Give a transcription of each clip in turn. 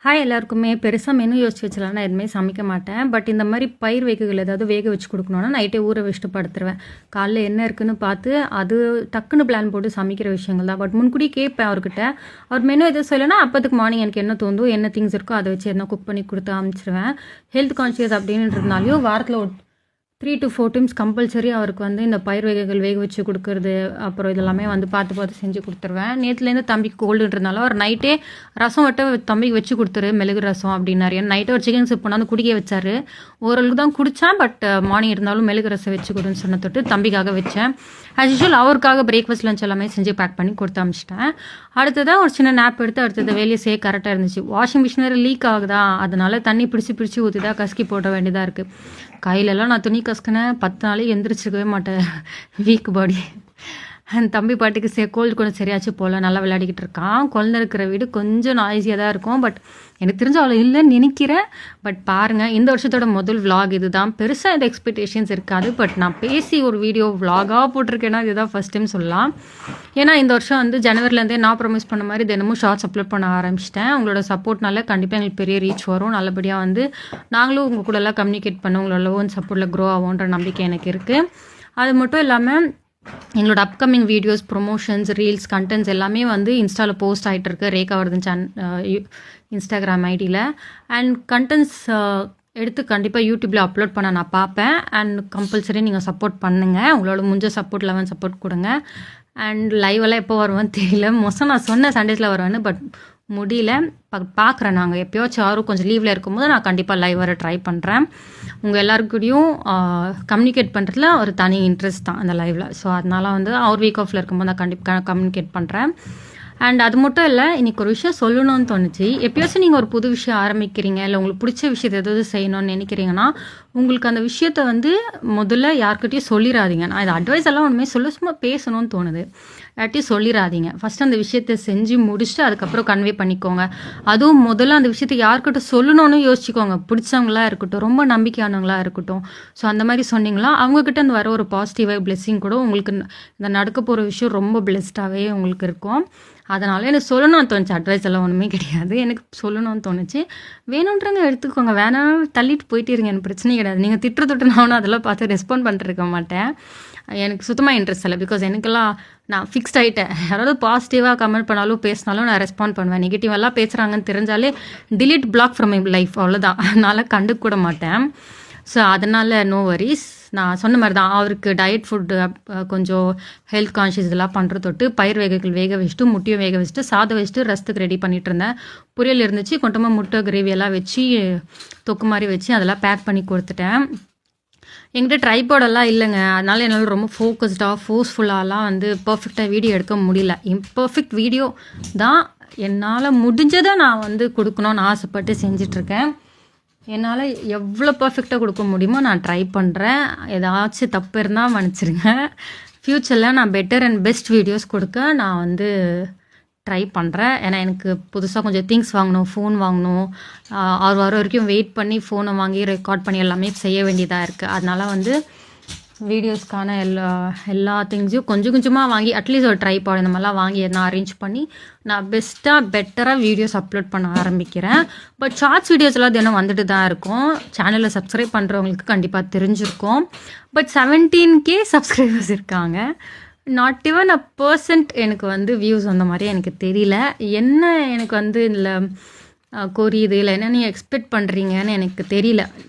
Hi எல்லாருக்குமே பெருசாக menu யோசிச்சு வச்சலாம் நான் எதுவுமே சமைக்க மாட்டேன். பட் இந்த மாதிரி பயிர் வகைகள் ஏதாவது வேக வச்சு கொடுக்கணுன்னா நைட்டே ஊற வச்சுட்டு படுத்துருவேன். காலைல என்ன இருக்குன்னு பார்த்து அது டக்குன்னு பிளான் போட்டு சமைக்கிற விஷயங்கள் தான். பட் முன்கூடி கேட்பேன் அவர்கிட்ட. அவர் மெனு எதுவும் சொல்லலைன்னா அப்போதுக்கு மார்னிங் எனக்கு என்ன தோந்தோ என்ன திங்ஸ் இருக்கோ அதை வச்சு என்ன குக் பண்ணி கொடுத்து அனுப்பிச்சிடுவேன். ஹெல்த் கான்ஷியஸ் அப்படின்றதுனாலையும் வாரத்தில் 3 to 4 டைம்ஸ் கம்பல்சரி அவருக்கு வந்து இந்த பயிர் வகைகள் வேக வச்சு கொடுக்குறது, அப்புறம் இதெல்லாமே வந்து பார்த்து பார்த்து செஞ்சு கொடுத்துருவேன். நேற்றுலேருந்து தம்பிக்கு கோல்டுன்றதுனால அவர் நைட்டே ரசம் வட்ட தம்பிக்கு வச்சு கொடுத்துரு, மிளகு ரசம் அப்படின்னாரு. ஏன்னா நைட்டே ஒரு சிக்கன் சூப் பண்ணாந்து குடிக்க வச்சாரு. ஓரளவுக்கு தான் குடித்தான். பட் மார்னிங் இருந்தாலும் மிளகு ரசம் வச்சு கொடுன்னு சொன்ன தொட்டு தம்பிக்காக வச்சேன். ஆஸ் யூஷுவல் அவருக்காக பிரேக்ஃபாஸ்ட் லஞ்ச் எல்லாமே செஞ்சு பேக் பண்ணி கொடுத்து அமிச்சிட்டேன். அடுத்ததான் ஒரு சின்ன நேப் எடுத்து அடுத்தது வேலையை செய்ய கரெக்டாக இருந்துச்சு. வாஷிங் மிஷின் வேறு லீக் ஆகுதா, அதனால தண்ணி பிடிச்சி ஊற்றி தான் கசக்கி போட வேண்டியதாக இருக்குது. கையிலலாம் நான் துணி கசக்கினேன் 10 நாளைக்கு எந்திரிச்சிருக்கவே மாட்டேன். வீக் பாடி. தம்பி பாட்டுக்கு கோல்டு கொஞ்சம் சரியாச்சு போல் நல்லா விளையாடிக்கிட்டு இருக்கான். குழந்தை இருக்கிற வீடு கொஞ்சம் நாய்ஸியாக தான் இருக்கும். பட் எனக்கு தெரிஞ்ச அவ்வளோ இல்லைன்னு நினைக்கிறேன். பட் பாருங்கள், இந்த வருஷத்தோட முதல் விலாக் இது தான். பெருசாக இந்த எக்ஸ்பெக்டேஷன்ஸ் இருக்காது. பட் நான் பேசி ஒரு வீடியோ விலாகாக போட்டிருக்கேன்னா இதுதான் ஃபஸ்ட் டைம் சொல்லலாம். ஏன்னா இந்த வருஷம் வந்து ஜனவரிலேருந்தே நான் ப்ரொமிஸ் பண்ண மாதிரி தினமும் ஷார்ட்ஸ் அப்லோட் பண்ண ஆரம்பிச்சிட்டேன். உங்களோட சப்போர்ட்னால கண்டிப்பாக எங்களுக்கு பெரிய ரீச் வரும். நல்லபடியாக வந்து நாங்களும் உங்கள் கூட எல்லாம் கம்யூனிகேட் பண்ண உங்களோட லவ் அண்ட் சப்போர்ட்டில் க்ரோ ஆகும்ன்ற நம்பிக்கை எனக்கு இருக்குது. அது மட்டும் இல்லாமல் எங்களோட upcoming videos, promotions, reels, contents எல்லாமே வந்து இன்ஸ்டாவில் போஸ்ட் ஆகிட்டு இருக்கு. ரேகாவர்தன் இன்ஸ்டாகிராம் ஐடியில். அண்ட் கண்டென்ட்ஸ் எடுத்து கண்டிப்பாக யூடியூப்பில் அப்லோட் பண்ண நான் பார்ப்பேன். அண்ட் கம்பல்சரி நீங்கள் சப்போர்ட் பண்ணுங்கள். உங்களோட முடிஞ்ச சப்போர்ட் லெவன் சப்போர்ட் கொடுங்க. அண்ட் லைவெல்லாம் எப்போ வருவேன்னு தெரியல. மோஸ்ட்டாக நான் சொன்ன சண்டேஸில் வருவேன்னு, பட் முடியல. பார்க்குறேன். நாங்கள் எப்போயாச்சும் யாரும் கொஞ்சம் லீவில் இருக்கும்போது நான் கண்டிப்பாக லைவ் வர ட்ரை பண்ணுறேன். உங்கள் எல்லாருக்கூடையும் கம்யூனிகேட் பண்ணுறதுல ஒரு தனி இன்ட்ரெஸ்ட் தான் அந்த லைவில். ஸோ அதனால வந்து அவர் வீக் ஆஃபில் இருக்கும்போது நான் கண்டிப்பாக கம்யூனிகேட் பண்ணுறேன். அண்ட் அது மட்டும் இல்லை, இன்றைக்கி ஒரு விஷயம் சொல்லணும்னு தோணுச்சு. எப்போயாச்சும் நீங்கள் ஒரு புது விஷயம் ஆரம்பிக்கிறீங்க, இல்லை உங்களுக்கு பிடிச்ச விஷயத்தை எதாவது செய்யணும்னு நினைக்கிறீங்கன்னா உங்களுக்கு அந்த விஷயத்த வந்து முதல்ல யார்கிட்டையும் சொல்லிடாதீங்க. நான் இதை அட்வைஸ் எல்லாம் ஒன்றுமே சும்மா பேசணும்னு தோணுது. யார்ட்டையும் சொல்லிடாதீங்க. ஃபஸ்ட்டு அந்த விஷயத்தை செஞ்சு முடிச்சுட்டு அதுக்கப்புறம் கன்வே பண்ணிக்கோங்க. அதுவும் முதல்ல அந்த விஷயத்தை யார்கிட்ட சொல்லணும்னு யோசிச்சுக்கோங்க. பிடிச்சவங்களா இருக்கட்டும், ரொம்ப நம்பிக்கையானவங்களா இருக்கட்டும். ஸோ அந்த மாதிரி சொன்னீங்களா அவங்கக்கிட்ட அந்த வர ஒரு பாசிட்டிவாக பிளெஸ்ஸிங் கூட உங்களுக்கு இந்த நடக்க போகிற விஷயம் ரொம்ப பிளெஸ்டாகவே உங்களுக்கு இருக்கும். அதனால் எனக்கு சொல்லணும்னு தோணுச்சு. அட்வைஸ் எல்லாம் ஒன்றுமே கிடையாது. எனக்கு சொல்லணும்னு தோணுச்சு. வேணுன்றவங்க எடுத்துக்கோங்க, வேணாம் தள்ளிட்டு போயிட்டே இருங்க, எனக்கு பிரச்சனை கிடையாது. நீங்கள் திட்டுறதுட்டு நானும் அதெல்லாம் பார்த்து ரெஸ்பாண்ட் பண்ணிருக்க மாட்டேன். எனக்கு சுத்தமாக இன்ட்ரெஸ்ட் இல்லை. பிகாஸ் எனக்கெல்லாம் நான் ஃபிக்ஸ்ட் ஆகிட்டேன். யாராவது பாசிட்டிவாக கமெண்ட் பண்ணாலும் பேசினாலும் நான் ரெஸ்பாண்ட் பண்ணுவேன். நெகட்டிவெல்லாம் பேசுகிறாங்கன்னு தெரிஞ்சாலே delete block from my life, அவ்வளோதான். அதனால் கண்டுக்க கூட மாட்டேன். ஸோ அதனால் நோ வரிஸ். நான் சொன்ன மாதிரி தான் அவருக்கு டயட் ஃபுட்டு கொஞ்சம் ஹெல்த் கான்ஷியஸ் இதெல்லாம் பண்ணுற தொட்டு பயிர் வகைகள் வேக வச்சுட்டு முட்டையும் வேக வச்சுட்டு சாதம் வச்சுட்டு ரசத்துக்கு ரெடி பண்ணிகிட்டு இருந்தேன். பொரியல் இருந்துச்சு, கொஞ்சமாக முட்டை கிரேவியெல்லாம் வச்சு தொக்கு மாதிரி வச்சு அதெல்லாம் பேக் பண்ணி கொடுத்துட்டேன். என்கிட்ட ட்ரைபாடெல்லாம் இல்லைங்க. அதனால் என்னால் ரொம்ப ஃபோக்கஸ்டாக ஃபோர்ஸ்ஃபுல்லாலாம் வந்து பர்ஃபெக்டாக வீடியோ எடுக்க முடியல. இம்பர்ஃபெக்ட் வீடியோ தான் என்னால் முடிஞ்சதை நான் வந்து கொடுக்கணும்னு ஆசைப்பட்டு செஞ்சிட்ருக்கேன். என்னால் எவ்வளோ பர்ஃபெக்டாக கொடுக்க முடியுமோ நான் ட்ரை பண்ணுறேன். ஏதாச்சும் தப்பு இருந்தால் மன்னிச்சிருங்க. ஃப்யூச்சரில் நான் பெட்டர் அண்ட் பெஸ்ட் வீடியோஸ் கொடுக்க நான் வந்து ட்ரை பண்ணுறேன். ஏன்னா எனக்கு புதுசாக கொஞ்சம் திங்ஸ் வாங்கணும், ஃபோன் வாங்கணும். 6 வாரம் வரைக்கும் வெயிட் பண்ணி ஃபோனை வாங்கி ரெக்கார்ட் பண்ணி எல்லாமே செய்ய வேண்டியதாக இருக்குது. அதனால் வந்து வீடியோஸ்க்கான எல்லா திங்ஸையும் கொஞ்சம் கொஞ்சமாக வாங்கி அட்லீஸ்ட் ஒரு ட்ரைபாட் இந்த மாதிரிலாம் வாங்கி நான் அரேஞ்ச் பண்ணி நான் பெட்டராக வீடியோஸ் அப்லோட் பண்ண ஆரம்பிக்கிறேன். பட் ஷார்ட்ஸ் வீடியோஸ் எல்லாம் தினம் வந்துட்டு தான் இருக்கும். சேனலில் சப்ஸ்கிரைப் பண்ணுறவங்களுக்கு கண்டிப்பாக தெரிஞ்சிருக்கும். பட் 17K சப்ஸ்கிரைபர்ஸ் இருக்காங்க. நாட் ஈவன் a % எனக்கு வந்து வியூஸ் வந்த மாதிரி எனக்கு தெரியல. என்ன எனக்கு வந்து இதில் கோரியுது இல்லை என்ன நீங்கள் எக்ஸ்பெக்ட் பண்ணுறீங்கன்னு எனக்கு தெரியல.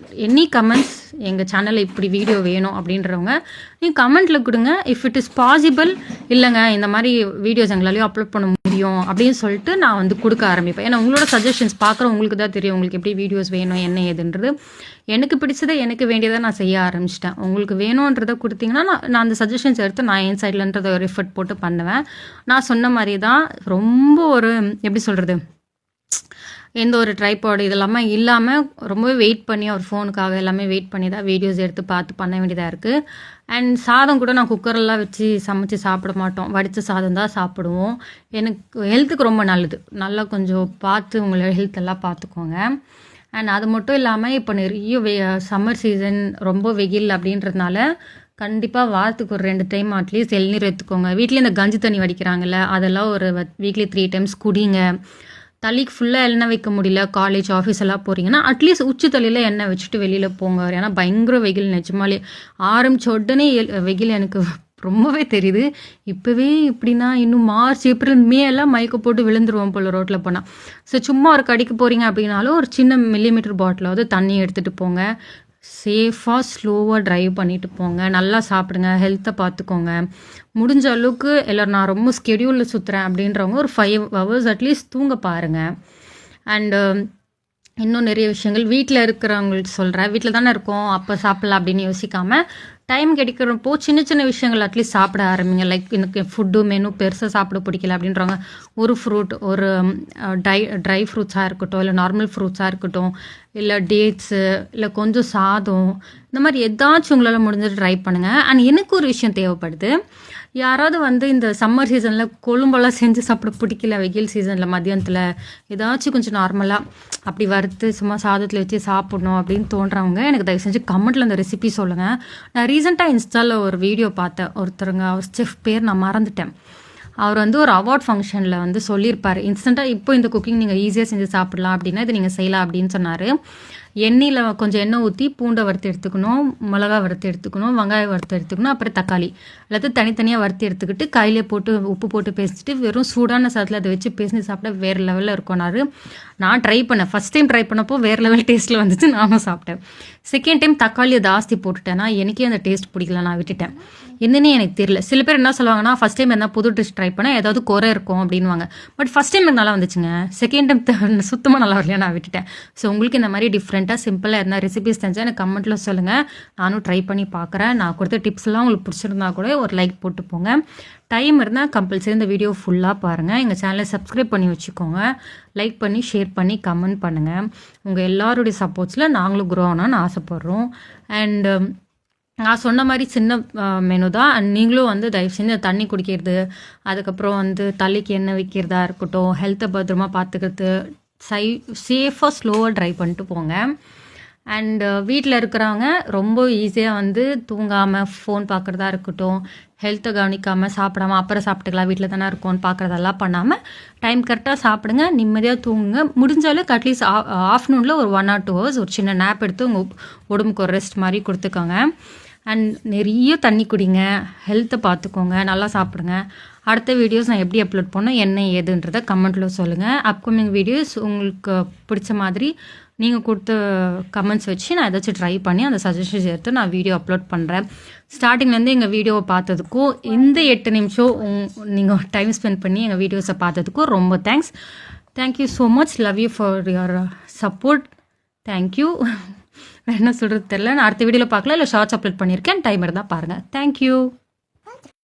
எனி கமெண்ட்ஸ் எங்கள் சேனலில் இப்படி வீடியோ வேணும் அப்படின்றவங்க நீங்கள் கமெண்ட்டில் கொடுங்க. இஃப் இட் இஸ் பாசிபிள், இல்லைங்க இந்த மாதிரி வீடியோஸ் எங்களாலையும் அப்லோட் பண்ண முடியும் அப்படின்னு சொல்லிட்டு நான் வந்து கொடுக்க ஆரம்பிப்பேன். ஏன்னா உங்களோட சஜஷன்ஸ் பார்க்குற உங்களுக்கு தான் தெரியும் உங்களுக்கு எப்படி வீடியோஸ் வேணும் என்ன ஏதுன்றது. எனக்கு பிடிச்சதை எனக்கு வேண்டியதை நான் செய்ய ஆரம்பிச்சிட்டேன். உங்களுக்கு வேணுன்றதை கொடுத்தீங்கன்னா நான் அந்த சஜஷன்ஸ் எடுத்து நான் என் சைட்லன்றதை ஒரு எஃபர்ட் போட்டு பண்ணுவேன். நான் சொன்ன மாதிரி தான் ரொம்ப ஒரு எப்படி சொல்கிறது, எந்த ஒரு ட்ரைபாடு இதெல்லாமே இல்லாமல் ரொம்பவே வெயிட் பண்ணி ஒரு ஃபோனுக்காக எல்லாமே வெயிட் பண்ணி தான் வீடியோஸ் எடுத்து பார்த்து பண்ண வேண்டியதாக இருக்குது. அண்ட் சாதம் கூட நான் குக்கரெல்லாம் வச்சு சமைச்சு சாப்பிட மாட்டோம். வடித்த சாதம் தான் சாப்பிடுவோம். எனக்கு ஹெல்த்துக்கு ரொம்ப நல்லது. நல்லா கொஞ்சம் பார்த்து உங்களோட ஹெல்த் எல்லாம் பார்த்துக்கோங்க. அண்ட் அது மட்டும் இல்லாமல் இப்போ நிறைய சம்மர் சீசன் ரொம்ப வெயில் அப்படின்றதுனால கண்டிப்பாக வாரத்துக்கு ஒரு 2 டைம் அட்லீஸ்ட் இளநீர் எடுத்துக்கோங்க. வீட்லேயே இந்த கஞ்சி தண்ணி வடிக்கிறாங்கல்ல அதெல்லாம் ஒரு வீக்லி 3 டைம்ஸ் குடிங்க. தலைக்கு ஃபுல்லாக எண்ணெய் வைக்க முடியல, காலேஜ் ஆஃபீஸ் எல்லாம் போகிறீங்கன்னா அட்லீஸ்ட் உச்சி தலையில் எண்ணெய் வச்சுட்டு வெளியில் போங்க. ஏன்னா பயங்கர வெயில், நிஜமாலே ஆரம்பித்த உடனே வெயில் எனக்கு ரொம்பவே தெரியுது. இப்போவே இப்படின்னா இன்னும் மார்ச், ஏப்ரல், மே எல்லாம் மயக்க போட்டு விழுந்துருவோம் போல் ரோட்டில் போனால். ஸோ சும்மா ஒரு கடைக்கு போகிறீங்க அப்படின்னாலும் ஒரு சின்ன மில்லிமீட்டர் பாட்டிலாவது தண்ணி எடுத்துகிட்டு போங்க. சேஃபாக ஸ்லோவாக ட்ரைவ் பண்ணிட்டு போங்க. நல்லா சாப்பிடுங்க, ஹெல்த்தை பார்த்துக்கோங்க. முடிஞ்ச அளவுக்கு எல்லோரும் நான் ரொம்ப ஸ்கெடியூலில் சுற்றுறேன் அப்படின்றவங்க ஒரு 5 hours அட்லீஸ்ட் தூங்க பாருங்கள். அண்டு இன்னும் நிறைய விஷயங்கள் வீட்டில் இருக்கிறவங்களுக்கு சொல்கிறேன். வீட்டில் தானே இருக்கோம், அப்போ சாப்பிட்லாம் அப்படின்னு யோசிக்காமல் டைம் கிடைக்கிறப்போ சின்ன சின்ன விஷயங்கள் அட்லீஸ்ட் சாப்பிட ஆரம்பிங்க. லைக் எனக்கு ஃபுட்டு மெனு பெருசாக சாப்பிட பிடிக்கல அப்படின்றவங்க ஒரு ஃப்ரூட், ஒரு ட்ரை ஃப்ரூட்ஸாக இருக்கட்டும், இல்லை நார்மல் ஃப்ரூட்ஸாக இருக்கட்டும், இல்லை டேட்ஸு, இல்லை கொஞ்சம் சாதம், இந்த மாதிரி ஏதாச்சும் உங்களால் முடிஞ்சது ட்ரை பண்ணுங்கள். அண்ட் எனக்கு ஒரு விஷயம் தேவைப்படுது. யாராவது இந்த சம்மர் சீசனில் கொழும்பெல்லாம் செஞ்சு சாப்பிட பிடிக்கல, வெயில் சீசனில் மதியானத்தில் ஏதாச்சும் கொஞ்சம் நார்மலாக அப்படி வறுத்து சும்மா சாதத்தில் வச்சு சாப்பிட்ணும் அப்படின்னு தோன்றவங்க எனக்கு தயவு செஞ்சு கமெண்ட்டில் அந்த ரெசிபி சொல்லுங்கள். நான் ரீசெண்டாக இன்ஸ்டாவில் ஒரு வீடியோ பார்த்தேன். ஒருத்தருங்க, அவர் செஃப் பேர் நான் மறந்துட்டேன். அவர் ஒரு அவார்ட் ஃபங்க்ஷனில் சொல்லியிருப்பார், இன்ஸ்டண்ட்டாக இப்போ இந்த குக்கிங் நீங்கள் ஈஸியாக செஞ்சு சாப்பிடலாம் அப்படின்னா இது நீங்கள் செய்யலாம் அப்படின்னு சொன்னார். எண்ணெயில் கொஞ்சம் எண்ணெய் ஊற்றி பூண்டை வறுத்து எடுத்துக்கணும், மிளகா வறுத்து எடுத்துக்கணும், வெங்காயம் வறுத்து எடுத்துக்கணும், அப்புறம் தக்காளி எல்லாத்தையும் தனித்தனியாக வறுத்து எடுத்துக்கிட்டு கையிலே போட்டு உப்பு போட்டு பேசிட்டு வெறும் சூடான சாதத்தில் அதை வச்சு பேசி சாப்பிட்டா வேறு லெவலில் இருக்கும்னாரு. நான் ட்ரை பண்ணேன். ஃபஸ்ட் டைம் ட்ரை பண்ணப்போ வேறு லெவல் டேஸ்ட்டில் வந்துச்சு, நானும் சாப்பிட்டேன். செகண்ட் டைம் தக்காளியை ஜாஸ்தி போட்டுட்டேன்னா எனக்கே அந்த டேஸ்ட் பிடிக்கல, நான் விட்டுட்டேன். என்னன்னே எனக்கு தெரியல. சில பேர் என்ன சொல்லுவாங்கன்னா, ஃபஸ்ட் டைம் என்ன புது டிஷ் ட்ரை பண்ணால் ஏதாவது குறை இருக்கும் அப்படின்வாங்க. பட் ஃபஸ்ட் டைம் எனக்கு நல்லா வந்துச்சுங்க, செகண்ட் டைம் சுத்தமாக நல்லா வரலையா, நான் விட்டுட்டேன். ஸோ உங்களுக்கு இந்த மாதிரி டிஃப்ரெண்ட்டாக சிம்பிளாக இருந்தால் ரெசிபிஸ் தெரிஞ்சால் எனக்கு கமெண்ட்டில் சொல்லுங்கள், நானும் ட்ரை பண்ணி பார்க்குறேன். நான் கொடுத்த டிப்ஸ்லாம் உங்களுக்கு பிடிச்சிருந்தா கூட ஒரு லைக் போட்டு போங்க. டைம் இருந்தால் கம்பல்சரி இந்த வீடியோ ஃபுல்லாக பாருங்கள். எங்கள் சேனலை சப்ஸ்கிரைப் பண்ணி வச்சுக்கோங்க. லைக் பண்ணி ஷேர் பண்ணி கமெண்ட் பண்ணுங்கள். உங்கள் எல்லாருடைய சப்போர்ட்ஸில் நாங்களும் க்ரோ ஆனான்னு ஆசைப்பட்றோம். அண்டு நான் சொன்ன மாதிரி சின்ன மெனு தான். அண்ட் நீங்களும் தயவு செஞ்சு தண்ணி குடிக்கிறது, அதுக்கப்புறம் தலைக்கு எண்ணெய் வைக்கிறதா இருக்கட்டும், ஹெல்த்தை பத்திரமா பார்த்துக்கிறது, சேஃபாக ஸ்லோவாக ட்ரைவ் பண்ணிட்டு போங்க. அண்டு வீட்டில் இருக்கிறவங்க ரொம்ப ஈஸியாக தூங்காமல் ஃபோன் பார்க்குறதா இருக்கட்டும், ஹெல்த்தை கவனிக்காமல் சாப்பிடாமல் அப்புறம் சாப்பிட்டுக்கலாம் வீட்டில் தானே இருக்கோன்னு பார்க்குறதெல்லாம் பண்ணாமல் டைம் கரெக்டாக சாப்பிடுங்க, நிம்மதியாக தூங்குங்க. முடிஞ்சாலும் அட்லீஸ்ட் ஆஃப்டர்நூனில் ஒரு 1 or 2 hours ஒரு சின்ன நேப் எடுத்து உங்கள் உடம்புக்கு ஒரு ரெஸ்ட் மாதிரி கொடுத்துக்கோங்க. அண்ட் நிறைய தண்ணி குடிங்க, ஹெல்த்தை பார்த்துக்கோங்க, நல்லா சாப்பிடுங்க. அடுத்த வீடியோஸ் நான் எப்படி அப்லோட் பண்ணோம், என்ன ஏதுன்றதை கமெண்ட்டில் சொல்லுங்கள். அப்கமிங் வீடியோஸ் உங்களுக்கு பிடிச்ச மாதிரி நீங்கள் கொடுத்த கமெண்ட்ஸ் வச்சு நான் ஏதாச்சும் ட்ரை பண்ணி அந்த சஜஷன்ஸ் எடுத்து நான் வீடியோ அப்லோட் பண்ணுறேன். ஸ்டார்டிங்லேருந்து எங்கள் வீடியோவை பார்த்ததுக்கும் இந்த 8 நிமிஷம் நீங்கள் டைம் ஸ்பெண்ட் பண்ணி எங்கள் வீடியோஸை பார்த்ததுக்கும் ரொம்ப thanks. Thank you so much. Love you for your support. Thank you. என்ன சொல்கிறது தெரில. நான் அடுத்த வீடியோவில் பார்க்கல, இல்லை ஷார்ட்ஸ் அப்லோட் பண்ணியிருக்கேன். டைம் இருந்தால் பாருங்கள். தேங்க்யூ.